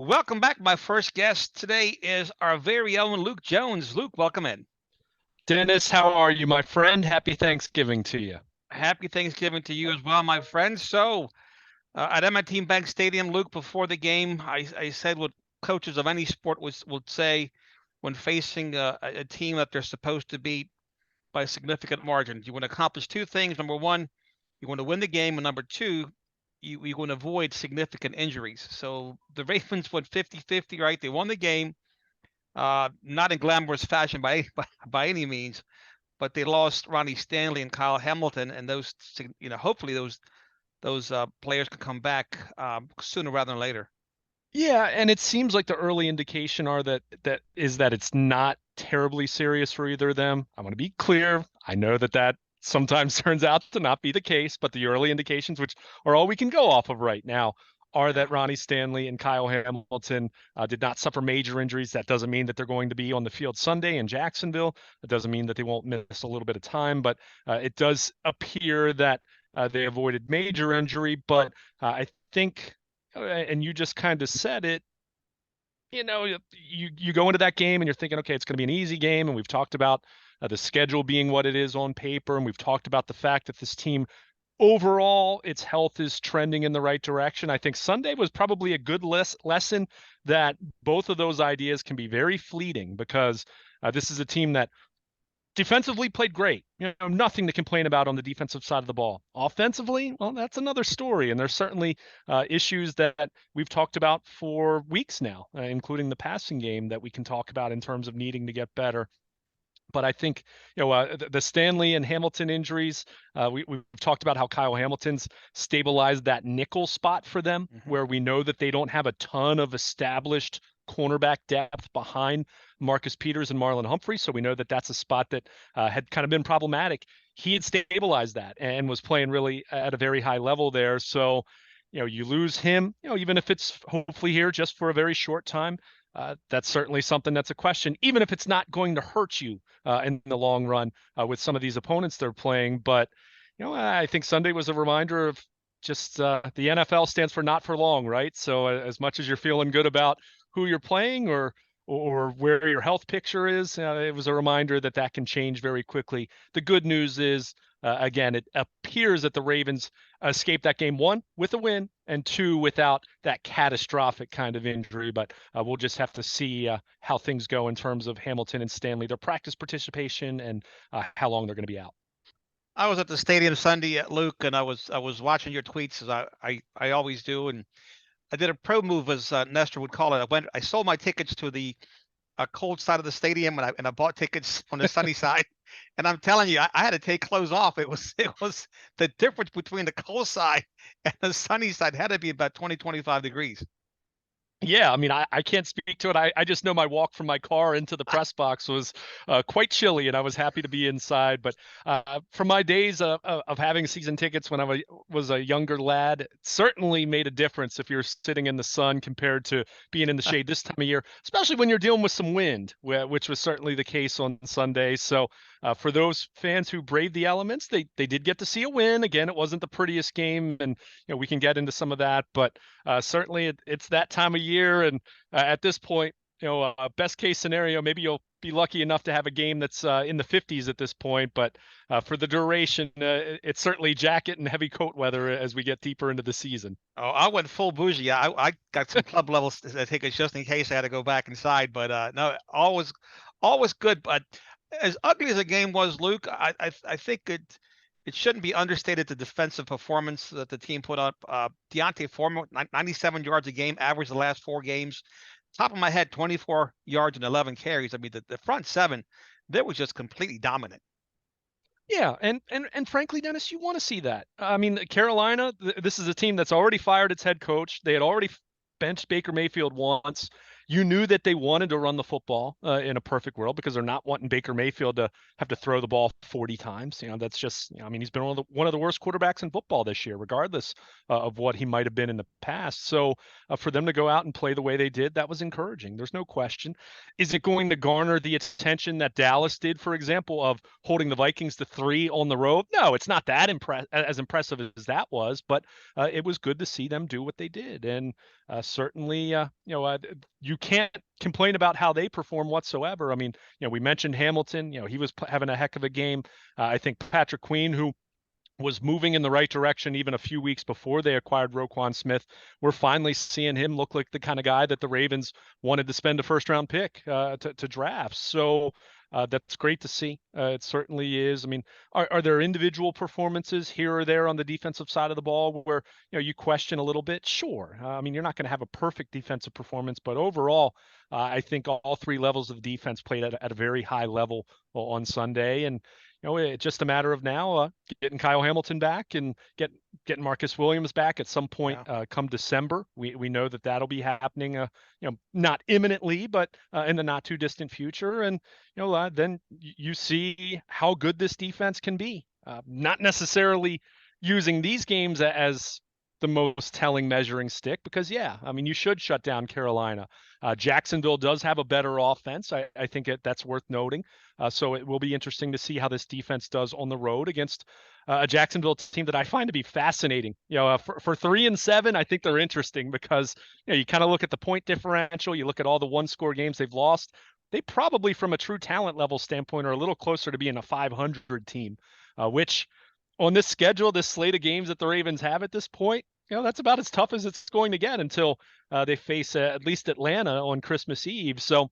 Welcome back. My first guest today is our very own Luke Jones. Luke, welcome in. Dennis, how are you, my friend? Happy Thanksgiving to you. Happy Thanksgiving to you as well, my friend. At M&T Bank Stadium, Luke, before the game, I said what coaches of any sport would say when facing a team that they're supposed to beat by a significant margin. You want to accomplish two things. Number one, you want to win the game, and number two, you want to avoid significant injuries. So the Ravens went 50-50, right? They won the game. Not in glamorous fashion by any means, but they lost Ronnie Stanley and Kyle Hamilton, and hopefully those players can come back sooner rather than later. Yeah, and it seems like the early indication are that it's not terribly serious for either of them. I want to be clear. I know that sometimes turns out to not be the case, but the early indications, which are all we can go off of right now, are Yeah. that Ronnie Stanley and Kyle Hamilton did not suffer major injuries. That doesn't mean that they're going to be on the field Sunday in Jacksonville. It doesn't mean that they won't miss a little bit of time, but it does appear that they avoided major injury. But I think and you just kind of said it, you go into that game and you're thinking, okay, it's going to be an easy game. And we've talked about the schedule being what it is on paper. And we've talked about the fact that this team overall, its health is trending in the right direction. I think Sunday was probably a good lesson that both of those ideas can be very fleeting because this is a team that defensively played great. Nothing to complain about on the defensive side of the ball. Offensively, well, that's another story. And there's certainly issues that we've talked about for weeks now, including the passing game that we can talk about in terms of needing to get better. But I think the Stanley and Hamilton injuries. We've talked about how Kyle Hamilton's stabilized that nickel spot for them, Hmm. where we know that they don't have a ton of established cornerback depth behind Marcus Peters and Marlon Humphrey. So we know that that's a spot that had kind of been problematic. He had stabilized that and was playing really at a very high level there. So you lose him, even if it's hopefully here just for a very short time. That's certainly something that's a question, even if it's not going to hurt you in the long run with some of these opponents they're playing. But I think Sunday was a reminder of just the NFL stands for not for long, right? So as much as you're feeling good about who you're playing or where your health picture is, it was a reminder that that can change very quickly. The good news is, again, it appears that the Ravens escaped that game, one, with a win, and two, without that catastrophic kind of injury. But we'll just have to see how things go in terms of Hamilton and Stanley, their practice participation, and how long they're going to be out. I was at the stadium Sunday at Luke, and I was watching your tweets as I always do, and I did a pro move, as Nestor would call it. I sold my tickets to the cold side of the stadium, and I bought tickets on the sunny side. And I'm telling you, I had to take clothes off. It was the difference between the cold side and the sunny side had to be about 20-25 degrees. Yeah, I mean, I can't speak to it. I just know my walk from my car into the press box was quite chilly, and I was happy to be inside. But from my days of having season tickets when was a younger lad, it certainly made a difference if you're sitting in the sun compared to being in the shade this time of year, especially when you're dealing with some wind, which was certainly the case on Sunday. So for those fans who braved the elements, they did get to see a win. Again, it wasn't the prettiest game, and we can get into some of that, but certainly it's that time of year. And at this point, best case scenario, maybe you'll be lucky enough to have a game that's in the 50s at this point. But for the duration, it's certainly jacket and heavy coat weather as we get deeper into the season. Oh, I went full bougie. I got some club level tickets just in case I had to go back inside. But no, always good. But as ugly as the game was, Luke, I think it shouldn't be understated the defensive performance that the team put up. Deontay Foreman, 97 yards a game, average the last four games. Top of my head, 24 yards and 11 carries. I mean, the front seven, they were just completely dominant. Yeah, and frankly, Dennis, you want to see that. I mean, Carolina, this is a team that's already fired its head coach. They had already benched Baker Mayfield once. You knew that they wanted to run the football in a perfect world because they're not wanting Baker Mayfield to have to throw the ball 40 times. That's just, I mean, he's been one of the worst quarterbacks in football this year, regardless of what he might have been in the past. So for them to go out and play the way they did, that was encouraging. There's no question. Is it going to garner the attention that Dallas did, for example, of holding the Vikings to 3 on the road? No, it's not that as impressive as that was, but it was good to see them do what they did. And certainly, you can't complain about how they perform whatsoever. I mean, we mentioned Hamilton. He was having a heck of a game. I think Patrick Queen, who was moving in the right direction even a few weeks before they acquired Roquan Smith. We're finally seeing him look like the kind of guy that the Ravens wanted to spend a first-round pick to draft. So that's great to see. It certainly is. I mean, are there individual performances here or there on the defensive side of the ball where you question a little bit? Sure. I mean, you're not going to have a perfect defensive performance, but overall, I think all 3 levels of defense played at a very high level on Sunday, and it's just a matter of now getting Kyle Hamilton back and getting Marcus Williams back at some point come December. We know that that'll be happening, not imminently, but in the not too distant future. And then you see how good this defense can be. Not necessarily using these games as the most telling measuring stick, because I mean, you should shut down Carolina. Jacksonville does have a better offense. I think that's worth noting. So it will be interesting to see how this defense does on the road against a Jacksonville team that I find to be fascinating. For 3-7, I think they're interesting because you kind of look at the point differential, you look at all the one-score games they've lost. They probably, from a true talent level standpoint, are a little closer to being a 500 team, which on this schedule, this slate of games that the Ravens have at this point, that's about as tough as it's going to get until they face at least Atlanta on Christmas Eve. So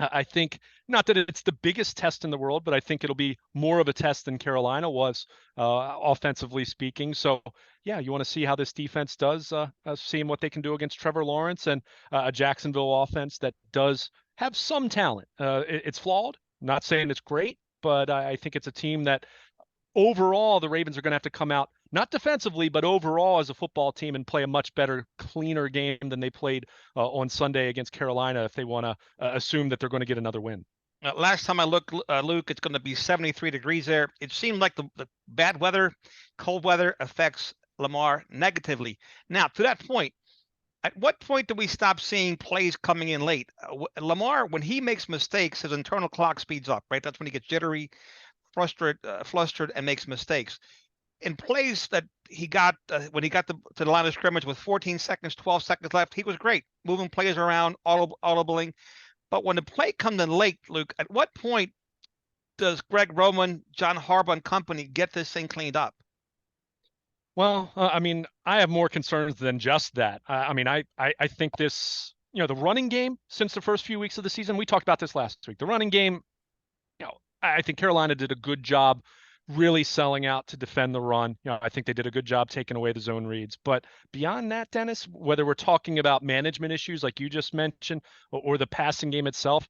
I think, not that it's the biggest test in the world, but I think it'll be more of a test than Carolina was, offensively speaking. So, you want to see how this defense does, seeing what they can do against Trevor Lawrence and a Jacksonville offense that does have some talent. It's flawed. Not saying it's great, but I think it's a team that overall the Ravens are going to have to come out, not defensively, but overall as a football team, and play a much better, cleaner game than they played on Sunday against Carolina if they want to assume that they're going to get another win. Last time I looked, Luke, it's going to be 73 degrees there. It seemed like the bad weather, cold weather affects Lamar negatively. Now, to that point, at what point do we stop seeing plays coming in late? Lamar, when he makes mistakes, his internal clock speeds up, right? That's when he gets jittery, flustered, and makes mistakes. In plays that he got when he got to the line of scrimmage with 14 seconds, 12 seconds left, he was great, moving players around, audibling. But when the play comes in late, Luke, at what point does Greg Roman, John Harbaugh, and company get this thing cleaned up? Well, I mean, I have more concerns than just that. I mean, I think this, the running game since the first few weeks of the season, we talked about this last week. The running game, I think Carolina did a good job really selling out to defend the run. I think they did a good job taking away the zone reads. But beyond that, Dennis, whether we're talking about management issues like you just mentioned or the passing game itself,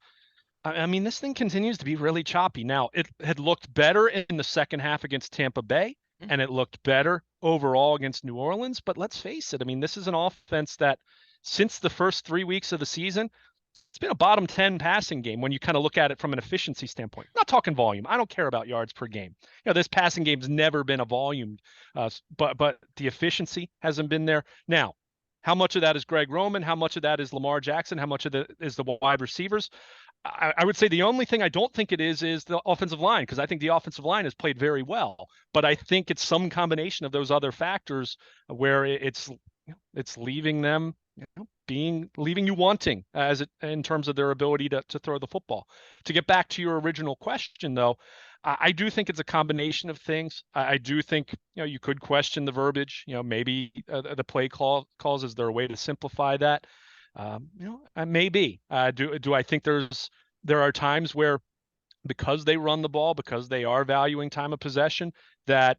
I mean, this thing continues to be really choppy. Now, it had looked better in the second half against Tampa Bay, and it looked better overall against New Orleans. But let's face it, I mean, this is an offense that since the first 3 weeks of the season, it's been a bottom 10 passing game when you kind of look at it from an efficiency standpoint. I'm not talking volume. I don't care about yards per game. This passing game's never been a volume, but the efficiency hasn't been there. Now, how much of that is Greg Roman? How much of that is Lamar Jackson? How much of it is the wide receivers? I would say the only thing I don't think it is the offensive line, because I think the offensive line has played very well. But I think it's some combination of those other factors where it's leaving them leaving you wanting in terms of their ability to throw the football. To get back to your original question, though, I do think it's a combination of things. I do think you could question the verbiage. Maybe the play calls, is there a way to simplify that? Maybe. Do I think there are times where, because they run the ball, because they are valuing time of possession, that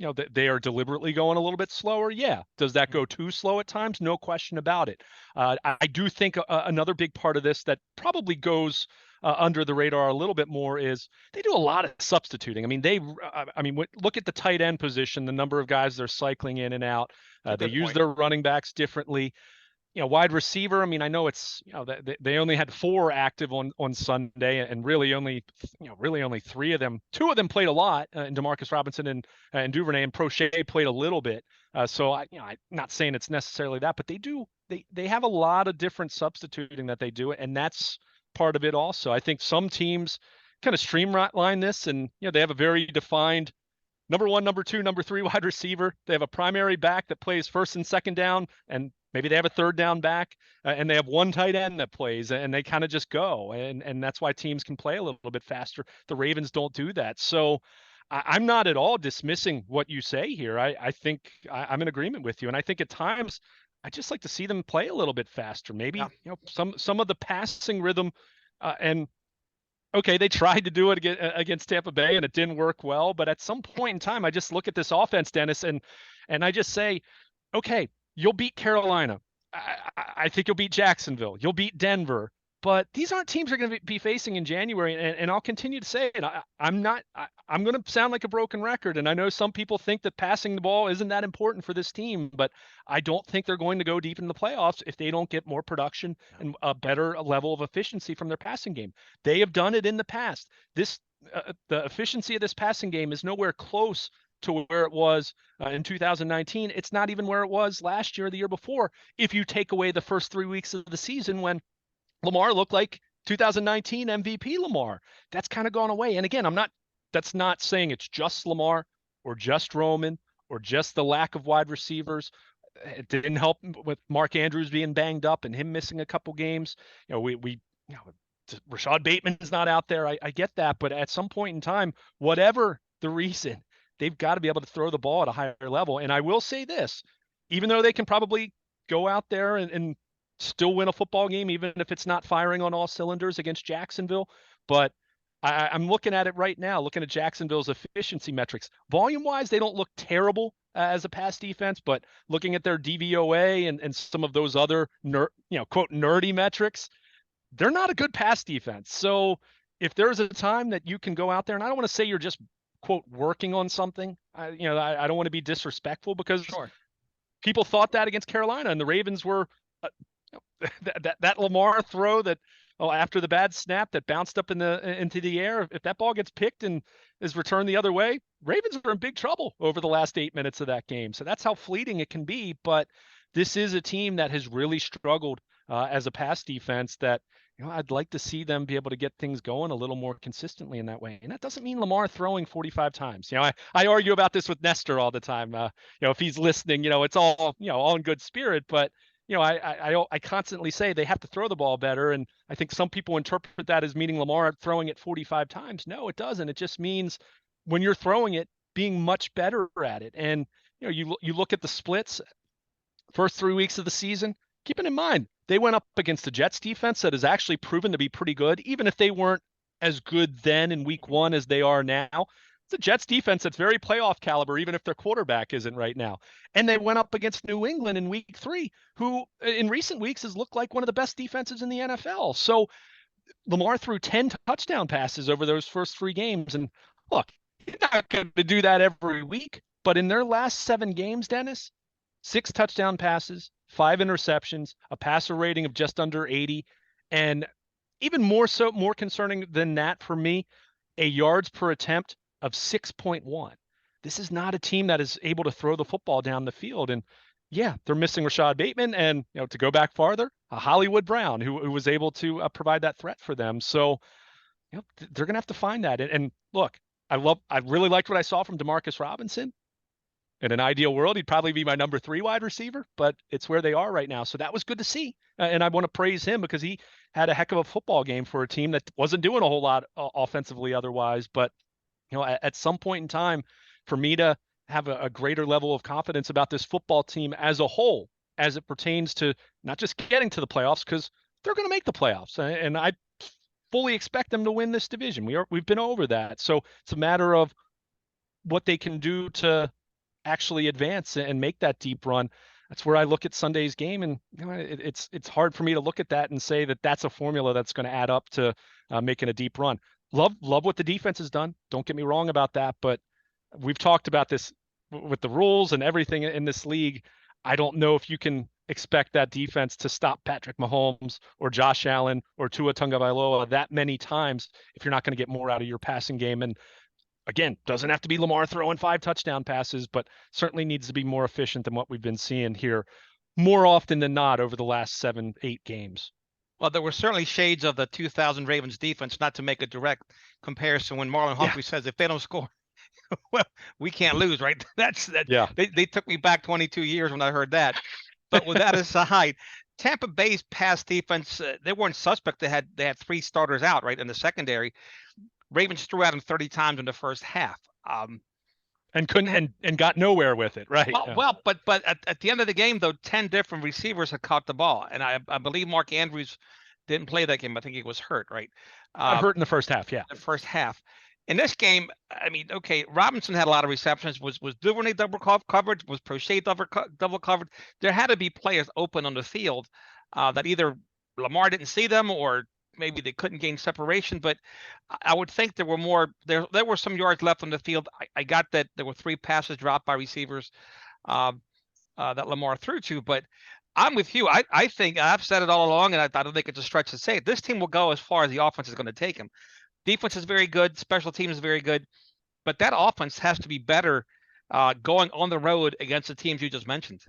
that they are deliberately going a little bit slower? Yeah. Does that go too slow at times? No question about it. I do think another big part of this that probably goes under the radar a little bit more is they do a lot of substituting. I mean, look at the tight end position, the number of guys they're cycling in and out. They use their running backs differently. wide receiver. I mean, I know it's, they only had 4 active on Sunday, and really only 3 of them. 2 of them played a lot, and Demarcus Robinson and Duvernay, and Prochet played a little bit. So I'm not saying it's necessarily that, but they have a lot of different substituting that they do, and that's part of it also. I think some teams kind of streamline this, and they have a very defined number 1, number 2, number 3 wide receiver. They have a primary back that plays first and second down, and maybe they have a third down back, and they have 1 tight end that plays, and they kind of just go. And that's why teams can play a little bit faster. The Ravens don't do that. So I'm not at all dismissing what you say here. I think I'm in agreement with you. And I think at times I just like to see them play a little bit faster. Maybe, some of the passing rhythm, and okay, they tried to do it against Tampa Bay and it didn't work well. But at some point in time, I just look at this offense, Dennis, and I just say, okay, you'll beat Carolina. I think you'll beat Jacksonville. You'll beat Denver. But these aren't teams you're going to be facing in January. And I'll continue to say it. I'm going to sound like a broken record. And I know some people think that passing the ball isn't that important for this team, but I don't think they're going to go deep in the playoffs if they don't get more production and a better level of efficiency from their passing game. They have done it in the past. The efficiency of this passing game is nowhere close to where it was in 2019. It's not even where it was last year or the year before, if you take away the first 3 weeks of the season when Lamar looked like 2019 MVP Lamar. That's kind of gone away. And again, that's not saying it's just Lamar or just Roman or just the lack of wide receivers. It didn't help with Mark Andrews being banged up and him missing a couple games. Rashad Bateman's not out there. I get that. But at some point in time, whatever the reason, they've got to be able to throw the ball at a higher level. And I will say this, even though they can probably go out there and still win a football game, even if it's not firing on all cylinders against Jacksonville. But I'm looking at it right now, looking at Jacksonville's efficiency metrics. Volume-wise, they don't look terrible as a pass defense, but looking at their DVOA and some of those other quote nerdy metrics, they're not a good pass defense. So if there's a time that you can go out there, and I don't want to say you're just quote working on something, I don't want to be disrespectful, because people thought that against Carolina, and the Ravens were that Lamar throw that after the bad snap that bounced up into the air, if that ball gets picked and is returned the other way, Ravens are in big trouble over the last 8 minutes of that game. So that's how fleeting it can be. But this is a team that has really struggled as a pass defense that I'd like to see them be able to get things going a little more consistently in that way. And that doesn't mean Lamar throwing 45 times. I argue about this with Nestor all the time. If he's listening, it's all in good spirit, but I constantly say they have to throw the ball better. And I think some people interpret that as meaning Lamar throwing it 45 times. No, it doesn't. It just means when you're throwing it, being much better at it. And, you look at the splits, first 3 weeks of the season, keeping in mind, they went up against the Jets defense that has actually proven to be pretty good, even if they weren't as good then in week 1 as they are now. It's a Jets defense that's very playoff caliber, even if their quarterback isn't right now. And they went up against New England in week 3, who in recent weeks has looked like one of the best defenses in the NFL. So Lamar threw 10 touchdown passes over those first 3 games. And look, you're not going to do that every week. But in their last 7 games, Dennis, 6 touchdown passes, 5 interceptions, a passer rating of just under 80. And even more concerning than that for me, a yards per attempt of 6.1. This is not a team that is able to throw the football down the field. And yeah, they're missing Rashad Bateman, and to go back farther, a Hollywood Brown who was able to provide that threat for them. So they're gonna have to find that. And look, I really liked what I saw from Demarcus Robinson. In an ideal world, he'd probably be my number 3 wide receiver, but it's where they are right now. So that was good to see. And I want to praise him because he had a heck of a football game for a team that wasn't doing a whole lot offensively otherwise. But at some point in time, for me to have a greater level of confidence about this football team as a whole, as it pertains to not just getting to the playoffs, because they're going to make the playoffs, and I fully expect them to win this division. We've been over that, so it's a matter of what they can do to actually advance and make that deep run. That's where I look at Sunday's game, and it's hard for me to look at that and say that that's a formula that's going to add up to making a deep run. Love what the defense has done. Don't get me wrong about that, but we've talked about this with the rules and everything in this league. I don't know if you can expect that defense to stop Patrick Mahomes or Josh Allen or Tua Tagovailoa that many times if you're not going to get more out of your passing game. And again, doesn't have to be Lamar throwing 5 touchdown passes, but certainly needs to be more efficient than what we've been seeing here more often than not over the last 7, 8 games. Well, there were certainly shades of the 2000 Ravens defense, not to make a direct comparison, when Marlon Humphrey says if they don't score, well, we can't lose, right? That's that. Yeah. They took me back 22 years when I heard that. But with that aside, Tampa Bay's pass defense, they weren't suspect. They had 3 starters out, right, in the secondary. Ravens threw at them 30 times in the first half. And couldn't and got nowhere with it, right? Well, but at the end of the game, though, 10 different receivers had caught the ball, and I believe Mark Andrews didn't play that game. I think he was hurt, right? Hurt in the first half, yeah. The first half. In this game, I mean, okay, Robinson had a lot of receptions. Was Duvernay double covered? Was Prochet double covered? There had to be players open on the field that either Lamar didn't see them or maybe they couldn't gain separation. But I would think there were more. There were some yards left on the field. I got that there were 3 passes dropped by receivers that Lamar threw to. But I'm with you. I think I've said it all along, and I don't think it's a stretch to say it. This team will go as far as the offense is going to take them. Defense is very good. Special teams is very good. But that offense has to be better going on the road against the teams you just mentioned.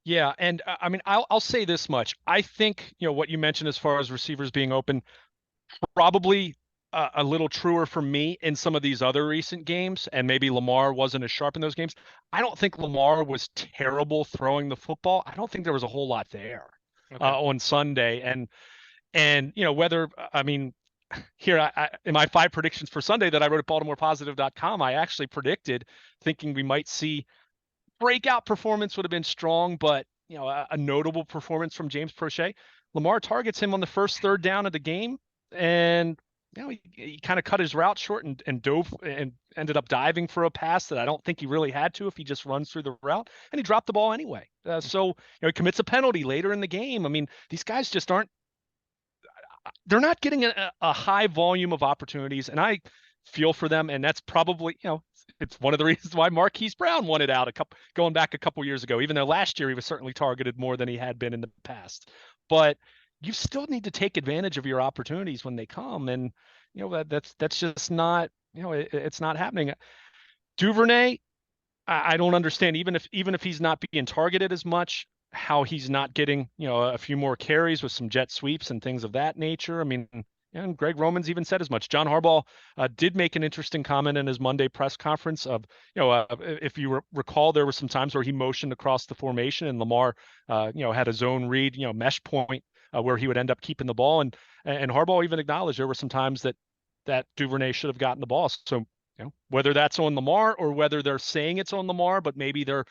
Yeah, and I mean, I'll say this much. I think, what you mentioned as far as receivers being open, probably a little truer for me in some of these other recent games, and maybe Lamar wasn't as sharp in those games. I don't think Lamar was terrible throwing the football. I don't think there was a whole lot there on Sunday. And whether, I mean, here in my 5 predictions for Sunday that I wrote at BaltimorePositive.com, I actually predicted thinking we might see breakout performance would have been strong, but a notable performance from James Prochet. Lamar targets him on the first 3rd down of the game, and he kind of cut his route short and dove and ended up diving for a pass that I don't think he really had to if he just runs through the route, and he dropped the ball anyway. So he commits a penalty later in the game. I mean, these guys just they're not getting a high volume of opportunities, and I feel for them. And that's probably, it's one of the reasons why Marquise Brown won it out going back a couple years ago, even though last year he was certainly targeted more than he had been in the past. But you still need to take advantage of your opportunities when they come. And, that's just not, it's not happening. Duvernay, I don't understand, even if he's not being targeted as much, how he's not getting, a few more carries with some jet sweeps and things of that nature. I mean, and Greg Roman's even said as much. John Harbaugh did make an interesting comment in his Monday press conference of, if you recall, there were some times where he motioned across the formation and Lamar, had a zone read, mesh point where he would end up keeping the ball. And Harbaugh even acknowledged there were some times that Duvernay should have gotten the ball. So, whether that's on Lamar or whether they're saying it's on Lamar, but maybe they're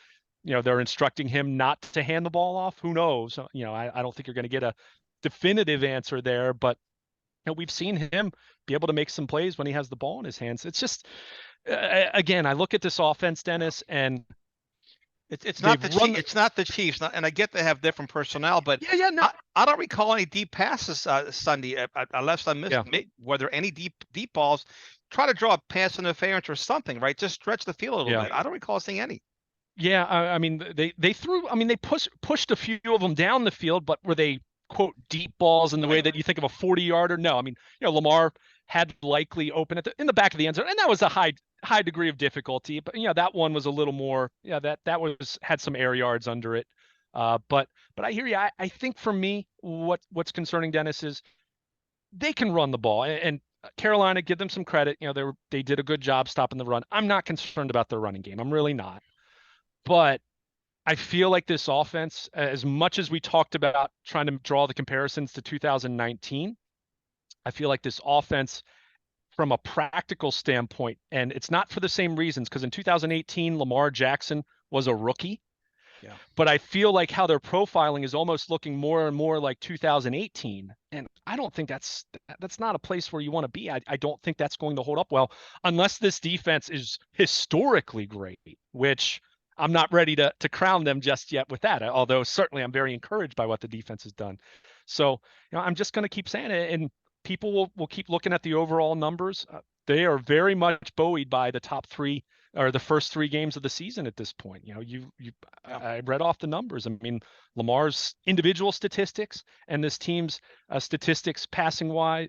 instructing him not to hand the ball off. Who knows? I don't think you're going to get a definitive answer there, but we've seen him be able to make some plays when he has the ball in his hands. It's just, again, I look at this offense, Dennis, and it's not the Chiefs, and I get they have different personnel, but no. I don't recall any deep passes Sunday, unless I missed. Were there any deep balls? Try to draw a pass interference or something, right? Just stretch the field a little bit. I don't recall seeing any. Yeah, I mean, they threw. I mean, they pushed a few of them down the field, but were they, quote, deep balls in the way that you think of a 40-yarder? No, I mean, Lamar had likely open in the back of the end zone, and that was a high degree of difficulty. But that one was a little more. That had some air yards under it. But I hear you. I think for me, what's concerning, Dennis, is they can run the ball, and Carolina, give them some credit. They did a good job stopping the run. I'm not concerned about their running game. I'm really not. But I feel like this offense, as much as we talked about trying to draw the comparisons to 2019, I feel like this offense, from a practical standpoint, and it's not for the same reasons, because in 2018, Lamar Jackson was a rookie. Yeah. But I feel like how they're profiling is almost looking more and more like 2018. And I don't think that's not a place where you want to be. I don't think that's going to hold up well, unless this defense is historically great, which I'm not ready to crown them just yet with that, although certainly I'm very encouraged by what the defense has done. So, I'm just going to keep saying it, and people will keep looking at the overall numbers. they are very much buoyed by the top three or the first three games of the season at this point. Yeah. I read off the numbers. I mean, Lamar's individual statistics and this team's statistics passing wise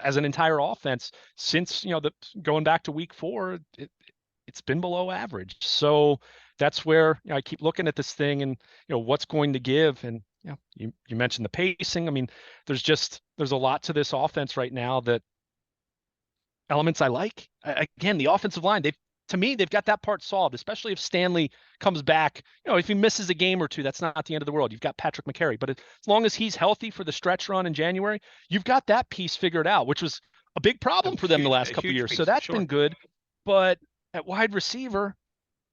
as an entire offense since, going back to week 4, it's been below average. So that's where I keep looking at this thing and, what's going to give. And, you mentioned the pacing. I mean, there's a lot to this offense right now that elements I like. Again, the offensive line, to me, they've got that part solved, especially if Stanley comes back. If he misses a game or two, that's not the end of the world. You've got Patrick McCary, but as long as he's healthy for the stretch run in January, you've got that piece figured out, which was a big problem for them the last couple of years. So that's been good. But at wide receiver,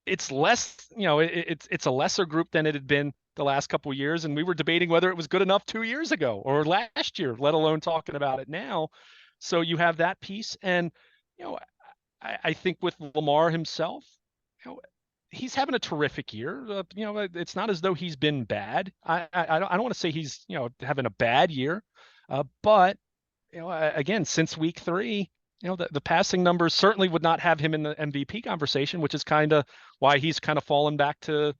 it's less, it's a lesser group than it had been the last couple of years. And we were debating whether it was good enough 2 years ago or last year, let alone talking about it now. So you have that piece. And, I think with Lamar himself, he's having a terrific year. It's not as though he's been bad. I don't want to say he's, having a bad year. But, again, since week 3, the passing numbers certainly would not have him in the MVP conversation, which is kind of why he's kind of fallen back to,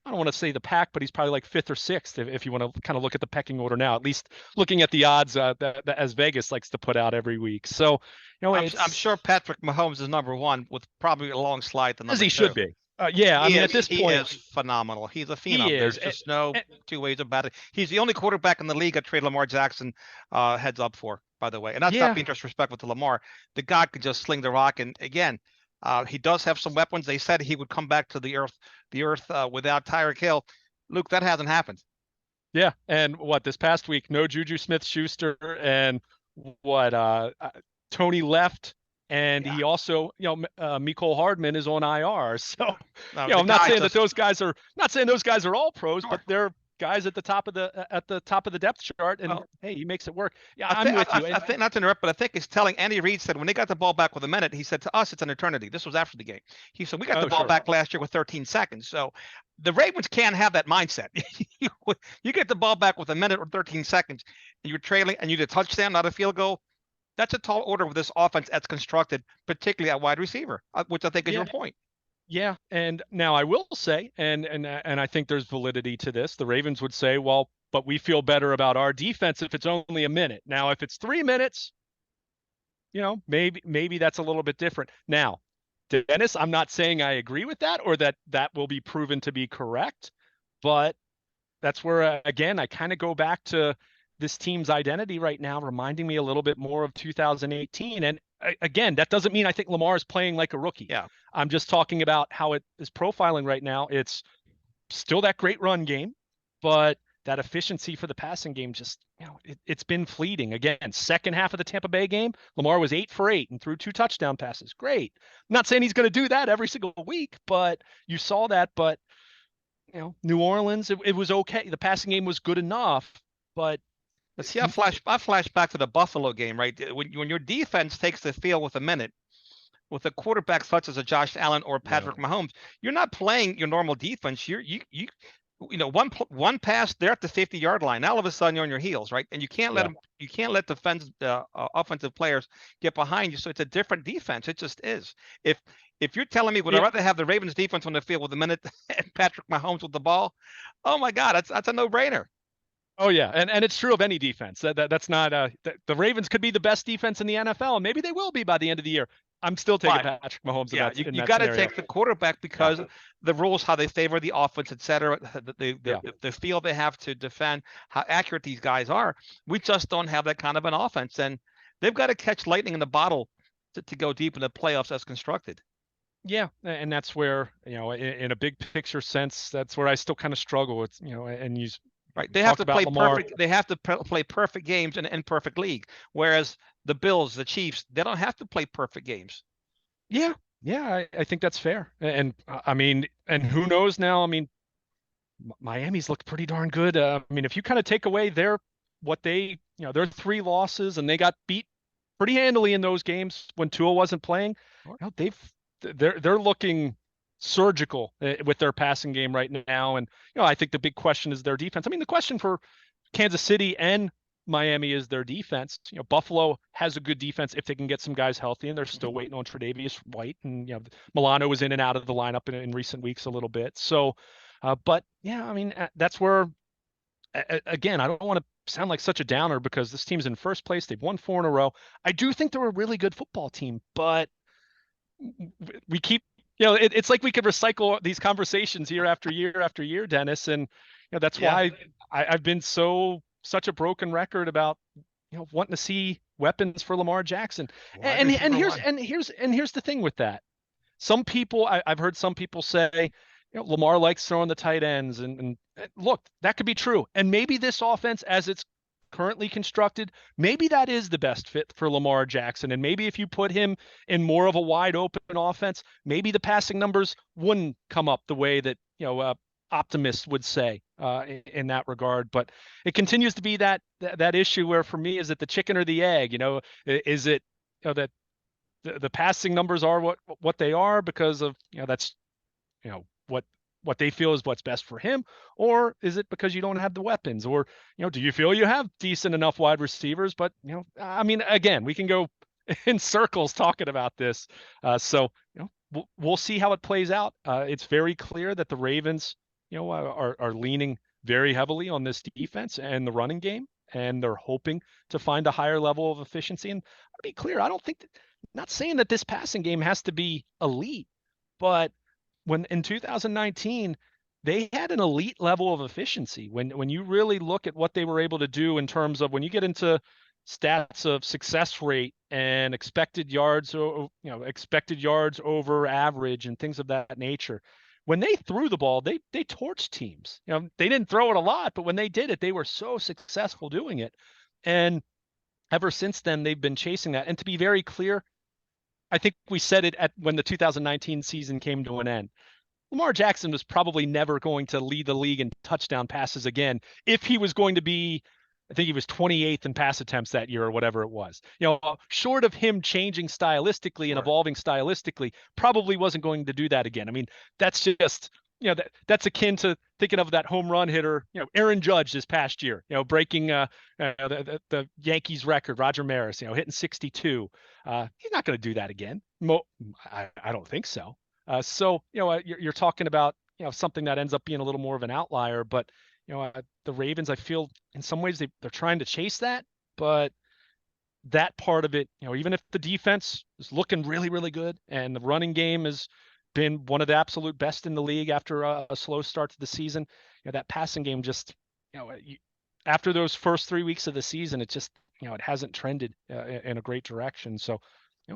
I don't want to say the pack, but he's probably like 5th or 6th if you want to kind of look at the pecking order now, at least looking at the odds that as Vegas likes to put out every week. So, I'm sure Patrick Mahomes is number 1 with probably a long slide to number 2. As he should be. Yeah, at this point, he is phenomenal. He's a phenom. There's just no two ways about it. He's the only quarterback in the league I trade Lamar Jackson heads up for, by the way. And that's not being disrespectful to Lamar. The guy could just sling the rock. And again, he does have some weapons. They said he would come back to the earth without Tyreek Hill. Luke, that hasn't happened. Yeah, and this past week, no Juju Smith-Schuster, and Tony left. And he also, Mecole Hardman is on IR. So, I'm not saying that those guys are all pros, but they're guys at the top of the depth chart. And hey, he makes it work. Yeah, I'm with you. I think, not to interrupt, but I think he's telling. Andy Reid said when they got the ball back with a minute, he said to us, it's an eternity. This was after the game. He said we got the ball back last year with 13 seconds. So the Ravens can't have that mindset. You get the ball back with a minute or 13 seconds, and you're trailing, and you get a touchdown, not a field goal. That's a tall order with this offense that's constructed, particularly at wide receiver, which I think is your point. Yeah, and now I will say, and I think there's validity to this. The Ravens would say, well, but we feel better about our defense if it's only a minute. Now, if it's 3 minutes, maybe that's a little bit different. Now, Dennis, I'm not saying I agree with that or that will be proven to be correct, but that's where, again, I kind of go back to this team's identity right now, reminding me a little bit more of 2018. And again, that doesn't mean I think Lamar is playing like a rookie. Yeah. I'm just talking about how it is profiling right now. It's still that great run game, but that efficiency for the passing game just, it's been fleeting. Again, second half of the Tampa Bay game, Lamar was 8 for 8 and threw 2 touchdown passes. Great. I'm not saying he's going to do that every single week, but you saw that. But, New Orleans, it was okay. The passing game was good enough, but see, I flash back to the Buffalo game, right? When your defense takes the field with a minute, with a quarterback such as a Josh Allen or Patrick Mahomes, you're not playing your normal defense. One pass, they're at the 50-yard line. Now all of a sudden you're on your heels, right? And you can't let them. You can't let offensive players get behind you. So it's a different defense. It just is. If you're telling me, would I rather have the Ravens defense on the field with a minute and Patrick Mahomes with the ball? Oh my God, that's a no-brainer. Oh yeah, and it's true of any defense. That's not the Ravens could be the best defense in the NFL, and maybe they will be by the end of the year. I'm still taking Patrick Mahomes. Yeah, you got to take the quarterback because the rules, how they favor the offense, et cetera, the field they have to defend, how accurate these guys are. We just don't have that kind of an offense, and they've got to catch lightning in the bottle to go deep in the playoffs as constructed. Yeah, and that's where, in a big picture sense, that's where I still kind of struggle with, and you. Right, they have to play perfect. They have to play perfect games in an imperfect league. Whereas the Bills, the Chiefs, they don't have to play perfect games. Yeah, I think that's fair. And I mean, and who knows now? I mean, Miami's looked pretty darn good. I mean, if you kind of take away their 3 losses, and they got beat pretty handily in those games when Tua wasn't playing, they're looking surgical with their passing game right now. And, I think the big question is their defense. I mean, the question for Kansas City and Miami is their defense. Buffalo has a good defense if they can get some guys healthy, and they're still waiting on Tre'Davious White, and Milano was in and out of the lineup in recent weeks a little bit. So, but yeah, I mean that's where again, I don't want to sound like such a downer because this team's in first place. They've won 4 in a row. I do think they're a really good football team, but we keep, it's like we could recycle these conversations year after year, Dennis. And, that's why I've been such a broken record about, wanting to see weapons for Lamar Jackson. And here's the thing with that. Some people, I've heard some people say, Lamar likes throwing the tight ends, and look, that could be true. And maybe this offense, as it's currently constructed, maybe that is the best fit for Lamar Jackson. And maybe if you put him in more of a wide open offense, maybe the passing numbers wouldn't come up the way that, optimists would say in that regard. But it continues to be that issue where, for me, is it the chicken or the egg? Is it that the passing numbers are what they are because of, that's, what they feel is what's best for him? Or is it because you don't have the weapons? Or, do you feel you have decent enough wide receivers? But, I mean, again, we can go in circles talking about this. So, we'll see how it plays out. It's very clear that the Ravens, are leaning very heavily on this defense and the running game, and they're hoping to find a higher level of efficiency. And I'll be clear, I don't think not saying that this passing game has to be elite, but when in 2019, they had an elite level of efficiency. When you really look at what they were able to do in terms of when you get into stats of success rate and expected yards, expected yards over average and things of that nature, when they threw the ball, they torched teams. They didn't throw it a lot, but when they did it, they were so successful doing it. And ever since then, they've been chasing that. And to be very clear, I think we said it when the 2019 season came to an end. Lamar Jackson was probably never going to lead the league in touchdown passes again if he was going to be, I think he was 28th in pass attempts that year or whatever it was. Short of him changing stylistically and evolving stylistically, probably wasn't going to do that again. I mean, that's just, that's akin to thinking of that home run hitter, Aaron Judge this past year, breaking the Yankees record, Roger Maris, hitting 62. He's not going to do that again. I don't think so. So, you're talking about, something that ends up being a little more of an outlier, but, the Ravens, I feel in some ways they're trying to chase that, but that part of it, even if the defense is looking really, really good and the running game has been one of the absolute best in the league after a slow start to the season, that passing game just, after those first 3 weeks of the season, it just, it hasn't trended in a great direction. So,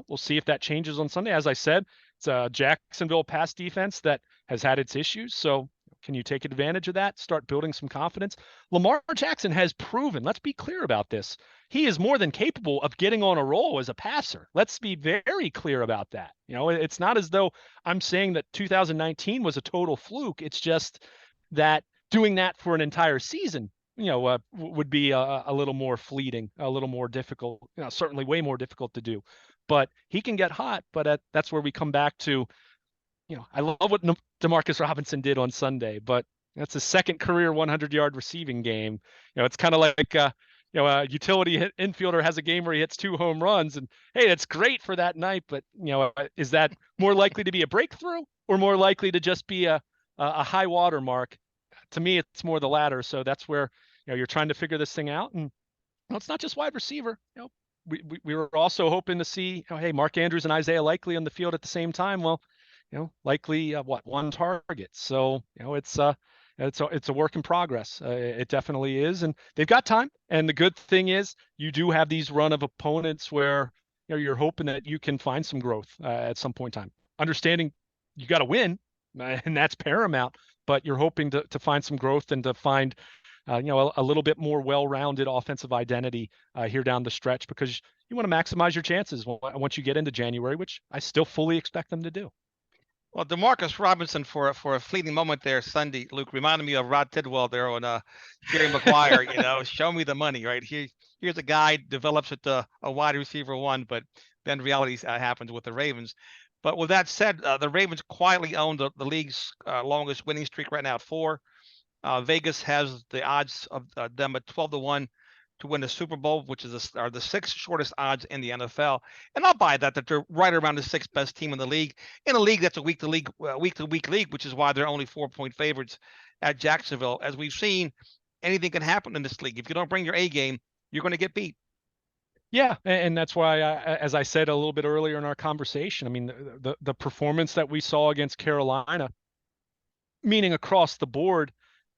we'll see if that changes on Sunday. As I said, it's a Jacksonville pass defense that has had its issues. So can you take advantage of that? Start building some confidence. Lamar Jackson has proven, let's be clear about this, he is more than capable of getting on a roll as a passer. Let's be very clear about that. It's not as though I'm saying that 2019 was a total fluke. It's just that doing that for an entire season, would be a little more fleeting, a little more difficult, certainly way more difficult to do. But he can get hot, but that's where we come back to, I love what Demarcus Robinson did on Sunday, but that's his second career 100-yard receiving game. It's kind of like, a utility infielder has a game where he hits 2 home runs, and hey, that's great for that night. But is that more likely to be a breakthrough or more likely to just be a high water mark? To me, it's more the latter. So that's where you're trying to figure this thing out, and it's not just wide receiver. We were also hoping to see, hey, Mark Andrews and Isaiah Likely on the field at the same time. Well, Likely one target. So it's a work in progress. It definitely is, and they've got time. And the good thing is, you do have these run of opponents where you're hoping that you can find some growth at some point in time. Understanding you got to win, and that's paramount. But you're hoping to find some growth and to find a little bit more well-rounded offensive identity here down the stretch, because you want to maximize your chances once you get into January, which I still fully expect them to do. Well, Demarcus Robinson, for a fleeting moment there Sunday, Luke, reminded me of Rod Tidwell there on Jerry Maguire. Show me the money, right? Here's a guy develops at a wide receiver 1, but then reality happens with the Ravens. But with that said, the Ravens quietly own the league's longest winning streak right now at 4. Vegas has the odds of them at 12-1 to win the Super Bowl, which are the sixth shortest odds in the NFL. And I'll buy that they're right around the sixth best team in the league, in a league that's a week to week league, which is why they're only 4-point favorites at Jacksonville. As we've seen, anything can happen in this league. If you don't bring your A game, you're going to get beat. Yeah, and that's why, as I said a little bit earlier in our conversation, I mean, the performance that we saw against Carolina, meaning across the board,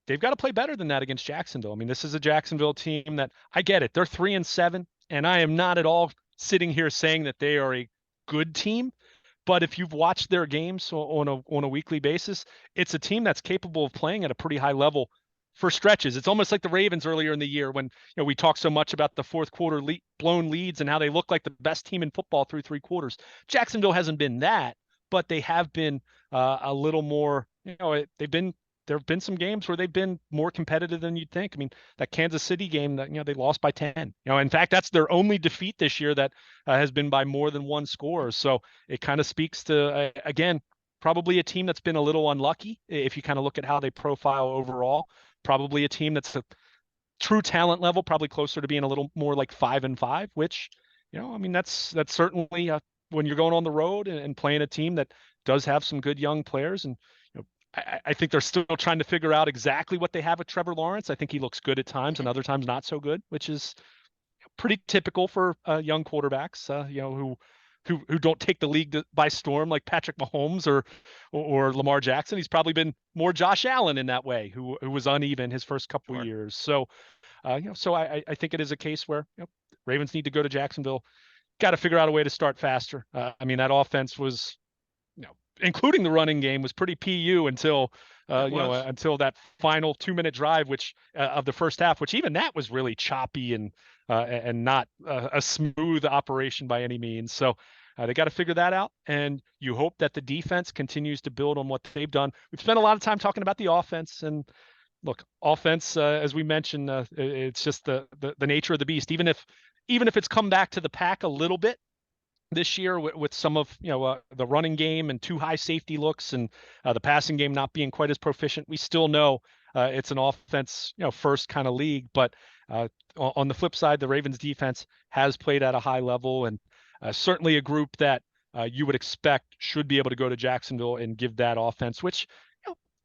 they've got to play better than that against Jacksonville. I mean, this is a Jacksonville team that, I get it, they're 3-7, and I am not at all sitting here saying that they are a good team. But if you've watched their games on a weekly basis, it's a team that's capable of playing at a pretty high level for stretches. It's almost like the Ravens earlier in the year when we talked so much about the fourth quarter blown leads and how they look like the best team in football through 3 quarters. Jacksonville hasn't been that, but they have been a little more. There have been some games where they've been more competitive than you'd think. I mean, that Kansas City game that they lost by 10. In fact, that's their only defeat this year that has been by more than one score. So it kind of speaks to again, probably a team that's been a little unlucky if you kind of look at how they profile overall. Probably a team that's a true talent level, probably closer to being a little more like 5-5, which, I mean, that's certainly when you're going on the road and playing a team that does have some good young players. And I think they're still trying to figure out exactly what they have with Trevor Lawrence. I think he looks good at times and other times not so good, which is pretty typical for young quarterbacks, who don't take the league by storm like Patrick Mahomes or Lamar Jackson. He's probably been more Josh Allen in that way, who was uneven his first couple of years. So, so I think it is a case where Ravens need to go to Jacksonville, got to figure out a way to start faster. I mean, that offense was, including the running game, was pretty PU until until that final 2-minute drive, which of the first half, which even that was really choppy and not a smooth operation by any means. So they got to figure that out, and you hope that the defense continues to build on what they've done. We've spent a lot of time talking about the offense, and look, offense, as we mentioned, it's just the nature of the beast. Even if it's come back to the pack a little bit this year with some of the running game and too high safety looks and the passing game not being quite as proficient, we still know it's an offense first kind of league. But on the flip side, the Ravens defense has played at a high level, and certainly a group that you would expect should be able to go to Jacksonville and give that offense, which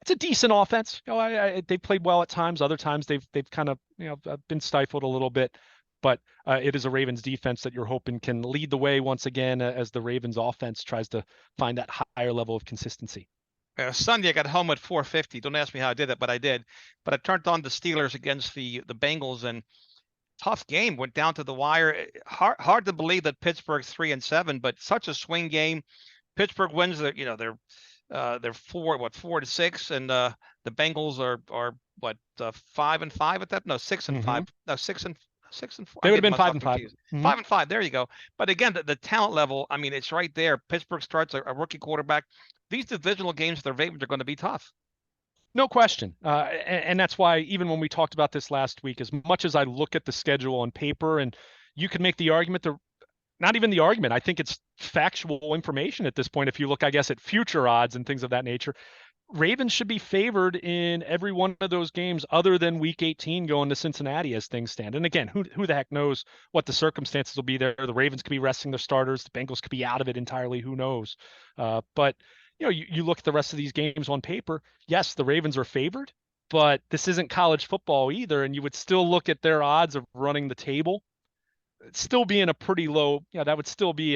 it's a decent offense. They've played well at times. Other times they've kind of been stifled a little bit. But it is a Ravens defense that you're hoping can lead the way once again as the Ravens offense tries to find that higher level of consistency. Sunday, I got home at 4:50. Don't ask me how I did that, but I did. But I turned on the Steelers against the Bengals, and tough game. Went down to the wire. Hard to believe that Pittsburgh's 3-7, but such a swing game. Pittsburgh wins. They're 4-6, and the Bengals are 5-5 at that? No, 6-5. No, 6-4. They would have been 5-5. 5-5. There you go. But again, the talent level, I mean, it's right there. Pittsburgh starts a rookie quarterback. These divisional games for the Ravens are going to be tough. No question. And that's why even when we talked about this last week, as much as I look at the schedule on paper, and you can make the argument, not even the argument, I think it's factual information at this point. If you look, I guess, at future odds and things of that nature, Ravens should be favored in every one of those games other than week 18 going to Cincinnati as things stand. And again, who the heck knows what the circumstances will be there. The Ravens could be resting their starters. The Bengals could be out of it entirely. Who knows? But you look at the rest of these games on paper. Yes, the Ravens are favored, but this isn't college football either. And you would still look at their odds of running the table. It's still being a pretty low, that would still be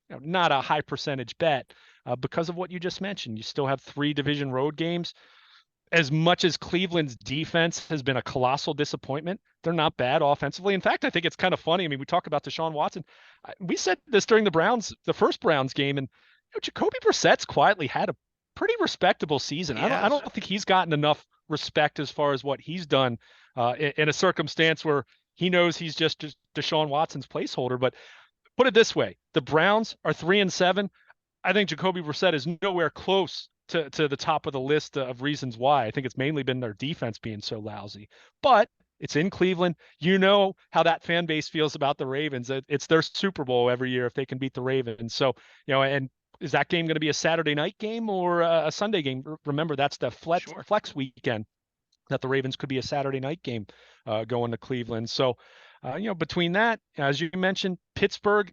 not a high percentage bet. Because of what you just mentioned. You still have 3 division road games. As much as Cleveland's defense has been a colossal disappointment, they're not bad offensively. In fact, I think it's kind of funny. I mean, we talk about Deshaun Watson. We said this during the first Browns game, and Jacoby Brissett's quietly had a pretty respectable season. I don't think he's gotten enough respect as far as what he's done in a circumstance where he knows he's just Deshaun Watson's placeholder. But put it this way, the Browns are 3-7. I think Jacoby Brissett is nowhere close to the top of the list of reasons why. I think it's mainly been their defense being so lousy. But it's in Cleveland. You know how that fan base feels about the Ravens. It's their Super Bowl every year if they can beat the Ravens. So, and is that game going to be a Saturday night game or a Sunday game? Remember, that's the flex weekend that the Ravens could be a Saturday night game going to Cleveland. So, between that, as you mentioned, Pittsburgh,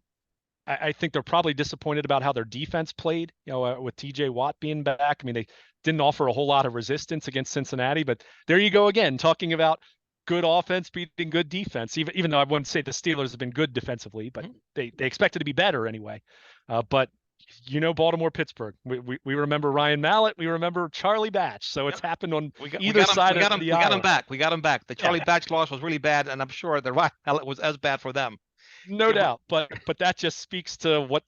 I think they're probably disappointed about how their defense played, with TJ Watt being back. I mean, they didn't offer a whole lot of resistance against Cincinnati, but there you go again, talking about good offense beating good defense, even though I wouldn't say the Steelers have been good defensively, but they expected to be better anyway. But Baltimore, Pittsburgh. We remember Ryan Mallett. We remember Charlie Batch. So it's happened on either side of the aisle. We got him back. We got him back. The Yeah. Charlie Batch loss was really bad, and I'm sure the Ryan Mallett was as bad for them. No doubt, but that just speaks to what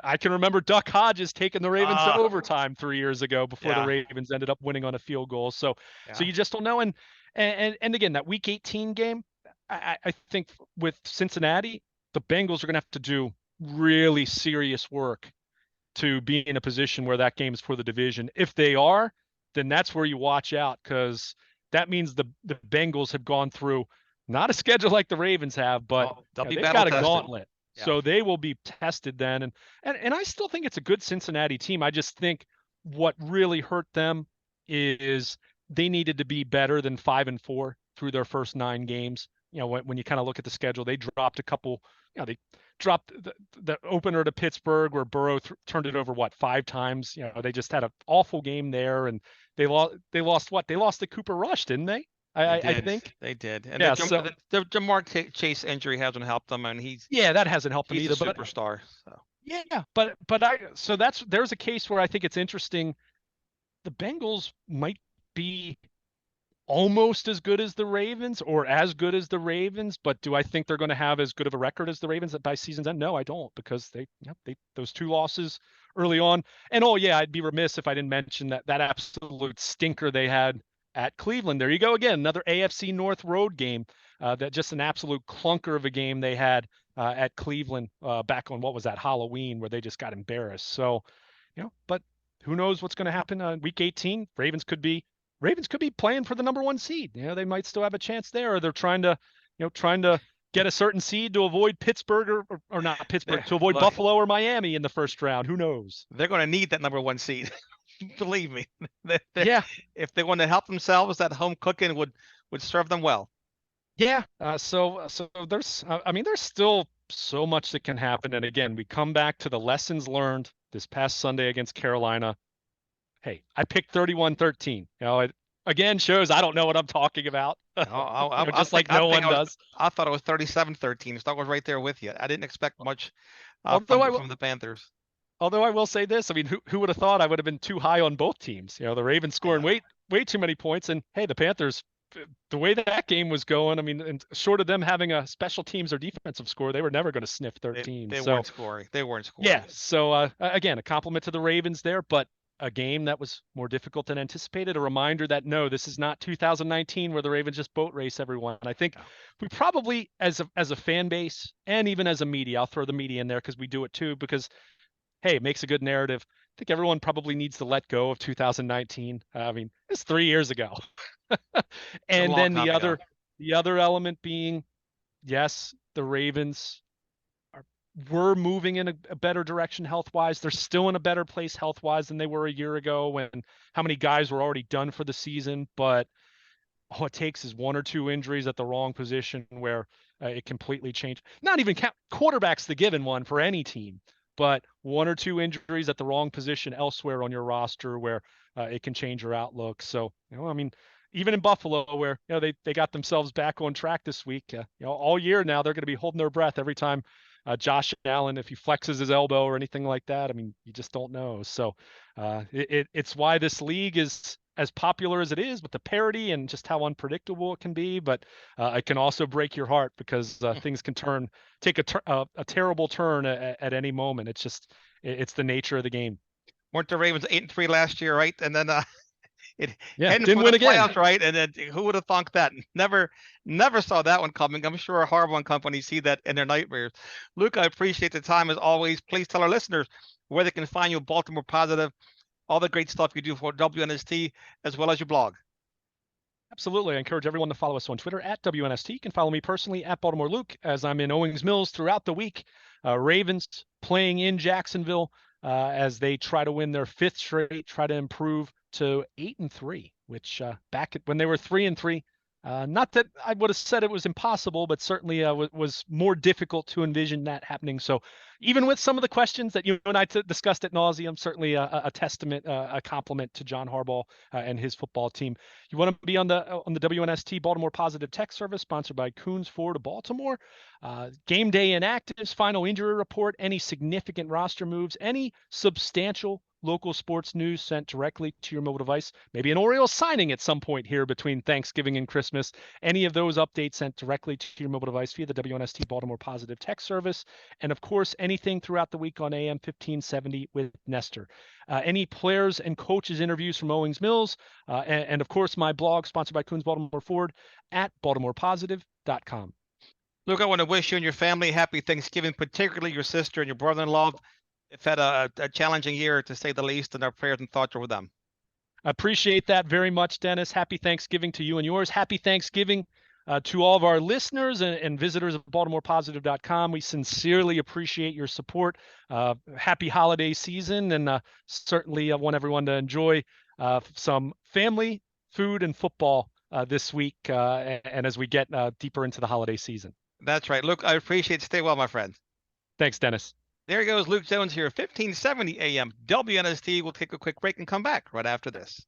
I can remember. Duck Hodges taking the Ravens to overtime 3 years ago before the Ravens ended up winning on a field goal. So you just don't know. And again, that Week 18 game, I think with Cincinnati, the Bengals are going to have to do really serious work to be in a position where that game is for the division. If they are, then that's where you watch out, because that means the Bengals have gone through not a schedule like the Ravens have, but they've got a gauntlet. Yeah. So they will be tested then. And I still think it's a good Cincinnati team. I just think what really hurt them is they needed to be better than 5-4 through their first 9 games. When you kind of look at the schedule, they dropped a couple, they dropped the opener to Pittsburgh where Burrow turned it over, 5 times. They just had an awful game there, and they lost what? They lost to Cooper Rush, didn't they? I think they did. And the Jamar Chase injury hasn't helped them, and that hasn't helped them either. He's a superstar. So. Yeah, but there's a case where I think it's interesting. The Bengals might be almost as good as the Ravens, or as good as the Ravens, but do I think they're going to have as good of a record as the Ravens by season's end? No, I don't, because they those 2 losses early on. And I'd be remiss if I didn't mention that absolute stinker they had at Cleveland. There you go again, another AFC North road game, that just an absolute clunker of a game they had at Cleveland back on, what was that, Halloween, where they just got embarrassed. So, but who knows what's going to happen on Week 18? Ravens could be playing for the number 1 seed. They might still have a chance there, or they're trying to get a certain seed to avoid Pittsburgh or not Pittsburgh, to avoid Buffalo or Miami in the first round. Who knows? They're going to need that number 1 seed. Believe me. If they want to help themselves, that home cooking would serve them well. Yeah. So there's still so much that can happen. And again, we come back to the lessons learned this past Sunday against Carolina. Hey, I picked 31-13. It again shows I don't know what I'm talking about. Just like no one does. I thought it was 37-13. So I was right there with you. I didn't expect much from the Panthers. Although I will say this, I mean, who would have thought I would have been too high on both teams? The Ravens scoring way too many points, and hey, the Panthers, the way that game was going, I mean, and short of them having a special teams or defensive score, they were never going to sniff 13. They weren't scoring. Yeah. So again, a compliment to the Ravens there, but a game that was more difficult than anticipated. A reminder that no, this is not 2019 where the Ravens just boat race everyone. I think we probably, as a fan base and even as a media, I'll throw the media in there because we do it too, because hey, it makes a good narrative. I think everyone probably needs to let go of 2019. I mean, it's 3 years ago. And then the other element being, yes, the Ravens were moving in a better direction health-wise. They're still in a better place health-wise than they were a year ago, when how many guys were already done for the season. But all it takes is 1 or 2 injuries at the wrong position where it completely changed. Not even quarterback's the given one for any team, but 1 or 2 injuries at the wrong position elsewhere on your roster where it can change your outlook. So, I mean, even in Buffalo, where they got themselves back on track this week, all year now they're going to be holding their breath every time Josh Allen, if he flexes his elbow or anything like that. I mean, you just don't know. So it's why this league is as popular as it is, with the parity and just how unpredictable it can be. But it can also break your heart, because things can take a terrible turn at any moment. It's the nature of the game. Weren't the Ravens 8-3 last year, right? And then didn't win again, playoffs, right? And then who would have thunk that? Never saw that one coming. I'm sure Harbaugh and company see that in their nightmares. Luke, I appreciate the time as always. Please tell our listeners where they can find you, Baltimore Positive, all the great stuff you do for WNST, as well as your blog. Absolutely. I encourage everyone to follow us on Twitter at WNST. You can follow me personally at Baltimore Luke, as I'm in Owings Mills throughout the week. Ravens playing in Jacksonville as they try to win their 5th straight, try to improve to 8-3, which back when they were 3-3, Not that I would have said it was impossible, but certainly was more difficult to envision that happening. So even with some of the questions that you and I discussed at nauseum, certainly a testament, a compliment to John Harbaugh and his football team. You want to be on the WNST Baltimore Positive Tech Service, sponsored by Coons Ford of Baltimore. Game day inactives, final injury report, any significant roster moves, any substantial local sports news sent directly to your mobile device. Maybe an Orioles signing at some point here between Thanksgiving and Christmas. Any of those updates sent directly to your mobile device via the WNST Baltimore Positive Tech Service. And of course, anything throughout the week on AM 1570 with Nestor. Any players and coaches interviews from Owings Mills. And of course, my blog sponsored by Coons Baltimore Ford at baltimorepositive.com. Luke, I want to wish you and your family a happy Thanksgiving, particularly your sister and your brother-in-law. They've had a challenging year, to say the least, and our prayers and thoughts are with them. I appreciate that very much, Dennis. Happy Thanksgiving to you and yours. Happy Thanksgiving to all of our listeners and visitors of BaltimorePositive.com. We sincerely appreciate your support. Happy holiday season, and certainly want everyone to enjoy some family, food, and football this week and as we get deeper into the holiday season. That's right. Luke, I appreciate it. Stay well, my friend. Thanks, Dennis. There goes Luke Jones here, 1570 AM WNST. We'll take a quick break and come back right after this.